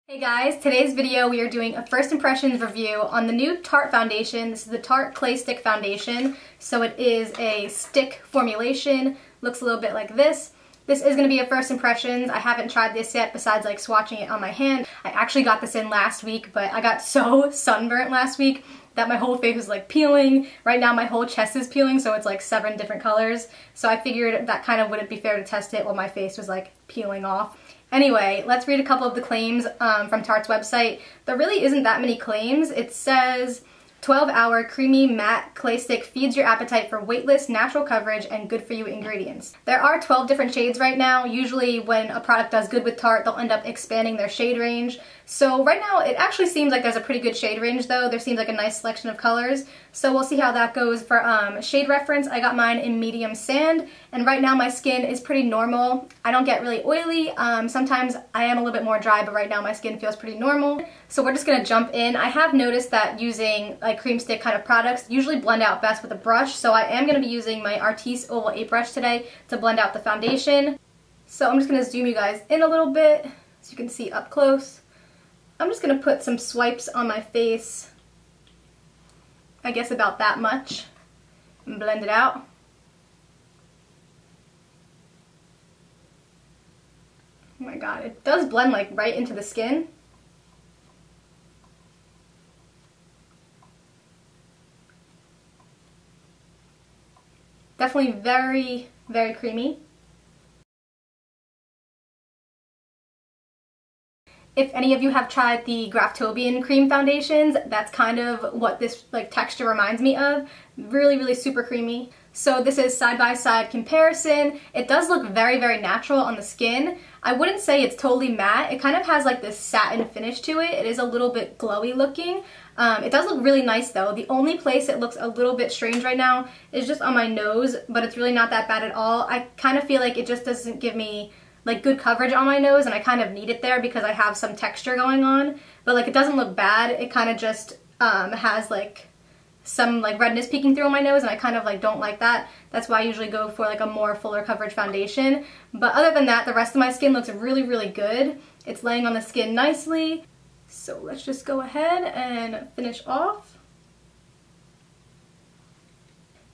Hey guys, today's video we are doing a first impressions review on the new Tarte foundation. This is the Tarte Clay Stick Foundation. So it is a stick formulation, looks a little bit like this. This is going to be a first impressions. I haven't tried this yet besides like swatching it on my hand. I actually got this in last week, but I got so sunburnt last week that my whole face was like peeling. Right now my whole chest is peeling, so it's like 7 different colors. So I figured that kind of wouldn't be fair to test it while my face was like peeling off. Anyway, let's read a couple of the claims from Tarte's website. There really isn't that many claims. It says, 12-hour creamy matte clay stick feeds your appetite for weightless, natural coverage, and good-for-you ingredients. There are 12 different shades right now. Usually when a product does good with Tarte, they'll end up expanding their shade range. So right now it actually seems like there's a pretty good shade range though. There seems like a nice selection of colors. So we'll see how that goes. For shade reference, I got mine in medium sand, and right now my skin is pretty normal. I don't get really oily. Sometimes I am a little bit more dry, but right now my skin feels pretty normal. So we're just gonna jump in. I have noticed that using like cream stick kind of products usually blend out best with a brush, so I am gonna be using my Artis Oval 8 brush today to blend out the foundation. So I'm just gonna zoom you guys in a little bit so you can see up close. I'm just going to put some swipes on my face, I guess about that much, and blend it out. Oh my god, it does blend like right into the skin. Definitely very, very creamy. If any of you have tried the Graftobian cream foundations, that's kind of what this like texture reminds me of. Really, really super creamy. So this is side-by-side comparison. It does look very, very natural on the skin. I wouldn't say it's totally matte. It kind of has like this satin finish to it. It is a little bit glowy looking. It does look really nice though. The only place it looks a little bit strange right now is just on my nose, but it's really not that bad at all. I kind of feel like it just doesn't give me like good coverage on my nose, and I kind of need it there because I have some texture going on, but like it doesn't look bad. It kind of just has like some like redness peeking through on my nose, and I kind of like don't like that. That's why I usually go for like a more fuller coverage foundation. But other than that, the rest of my skin looks really, really good. It's laying on the skin nicely. So let's just go ahead and finish off.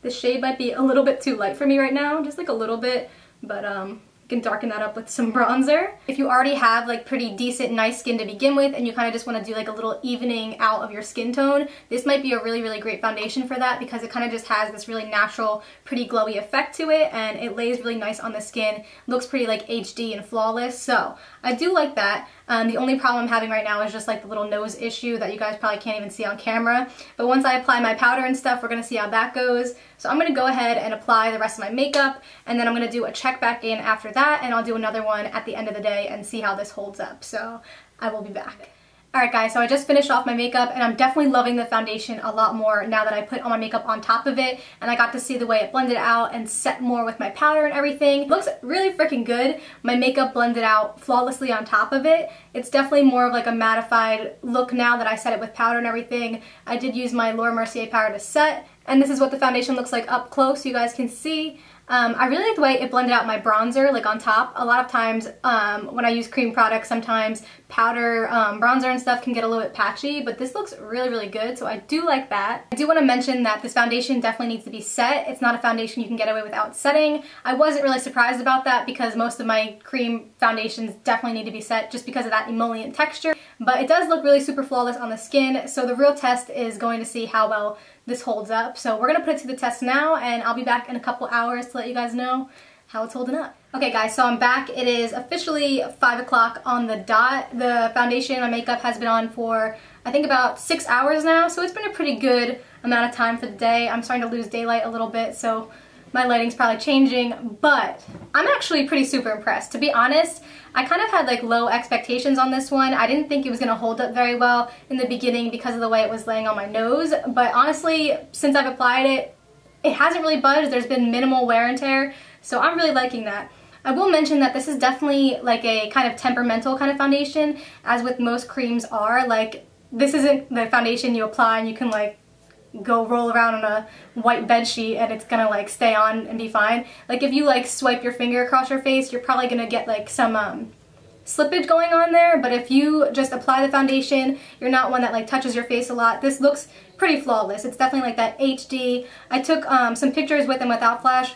The shade might be a little bit too light for me right now, just like a little bit, but can darken that up with some bronzer. If you already have like pretty decent nice skin to begin with and you kind of just want to do like a little evening out of your skin tone, this might be a really, really great foundation for that because it kind of just has this really natural, pretty glowy effect to it, and it lays really nice on the skin. Looks pretty like HD and flawless, so I do like that. The only problem I'm having right now is just like the little nose issue that you guys probably can't even see on camera. But once I apply my powder and stuff, we're going to see how that goes. So I'm going to go ahead and apply the rest of my makeup, and then I'm going to do a check back in after that, and I'll do another one at the end of the day and see how this holds up. So I will be back. Alright guys, so I just finished off my makeup, and I'm definitely loving the foundation a lot more now that I put all my makeup on top of it, and I got to see the way it blended out and set more with my powder and everything. It looks really freaking good. My makeup blended out flawlessly on top of it. It's definitely more of like a mattified look now that I set it with powder and everything. I did use my Laura Mercier powder to set, and this is what the foundation looks like up close so you guys can see. I really like the way it blended out my bronzer, like on top. A lot of times when I use cream products, sometimes powder, bronzer and stuff can get a little bit patchy, but this looks really, really good, so I do like that. I do want to mention that this foundation definitely needs to be set. It's not a foundation you can get away without setting. I wasn't really surprised about that because most of my cream foundations definitely need to be set just because of that emollient texture, but it does look really super flawless on the skin, so the real test is going to see how well this holds up. So we're going to put it to the test now, and I'll be back in a couple hours to let you guys know how it's holding up. Okay guys, so I'm back. It is officially 5 o'clock on the dot. The foundation, my makeup has been on for I think about 6 hours now, so it's been a pretty good amount of time for the day. I'm starting to lose daylight a little bit, so my lighting's probably changing, but I'm actually pretty super impressed. To be honest, I kind of had like low expectations on this one. I didn't think it was going to hold up very well in the beginning because of the way it was laying on my nose, but honestly, since I've applied it, it hasn't really budged. There's been minimal wear and tear, so I'm really liking that. I will mention that this is definitely like a kind of temperamental kind of foundation, as with most creams are. Like, this isn't the foundation you apply and you can like go roll around on a white bed sheet and it's gonna like stay on and be fine. Like if you like swipe your finger across your face, you're probably gonna get like some slippage going on there, but if you just apply the foundation, you're not one that like touches your face a lot, this looks pretty flawless. It's definitely like that HD. I took some pictures with and without flash.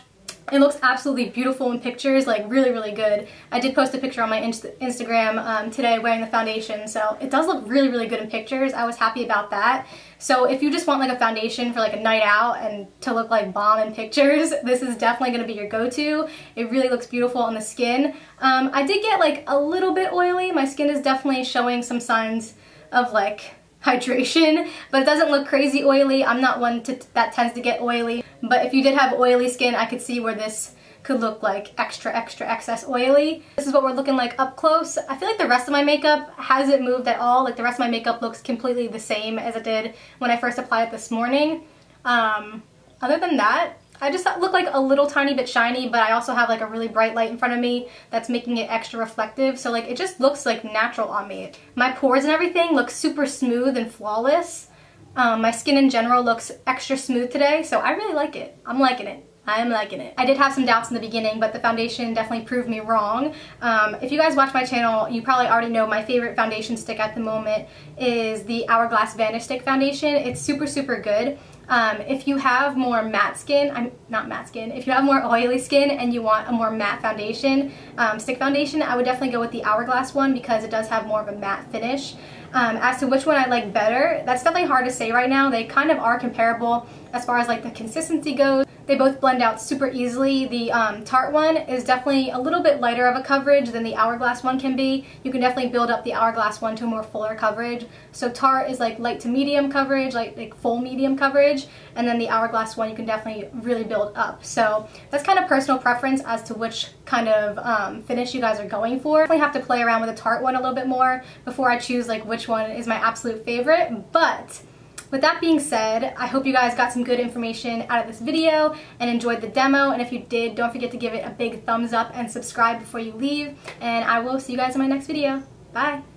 It looks absolutely beautiful in pictures, like really, really good. I did post a picture on my Instagram today wearing the foundation, so it does look really, really good in pictures. I was happy about that. So if you just want like a foundation for like a night out and to look like bomb in pictures, this is definitely going to be your go-to. It really looks beautiful on the skin. I did get like a little bit oily. My skin is definitely showing some signs of like hydration, but it doesn't look crazy oily. I'm not one that tends to get oily, but if you did have oily skin, I could see where this could look like extra excess oily. This is what we're looking like up close. I feel like the rest of my makeup hasn't moved at all. Like the rest of my makeup looks completely the same as it did when I first applied it this morning. Other than that, I just look like a little tiny bit shiny, but I also have like a really bright light in front of me that's making it extra reflective, so like it just looks like natural on me. My pores and everything look super smooth and flawless. My skin in general looks extra smooth today, so I really like it. I'm liking it. I am liking it. I did have some doubts in the beginning, but the foundation definitely proved me wrong. If you guys watch my channel, you probably already know my favorite foundation stick at the moment is the Hourglass Vanish Stick foundation. It's super, super good. If you have more matte skin, if you have more oily skin and you want a more matte foundation, stick foundation, I would definitely go with the Hourglass one because it does have more of a matte finish. As to which one I like better, that's definitely hard to say right now. They kind of are comparable as far as like the consistency goes. They both blend out super easily. The Tarte one is definitely a little bit lighter of a coverage than the Hourglass one can be. You can definitely build up the Hourglass one to a more fuller coverage. So Tarte is like light to medium coverage, like full medium coverage, and then the Hourglass one you can definitely really build up. So that's kind of personal preference as to which kind of finish you guys are going for. I definitely have to play around with the Tarte one a little bit more before I choose like which one is my absolute favorite, but with that being said, I hope you guys got some good information out of this video and enjoyed the demo, and if you did, don't forget to give it a big thumbs up and subscribe before you leave, and I will see you guys in my next video. Bye!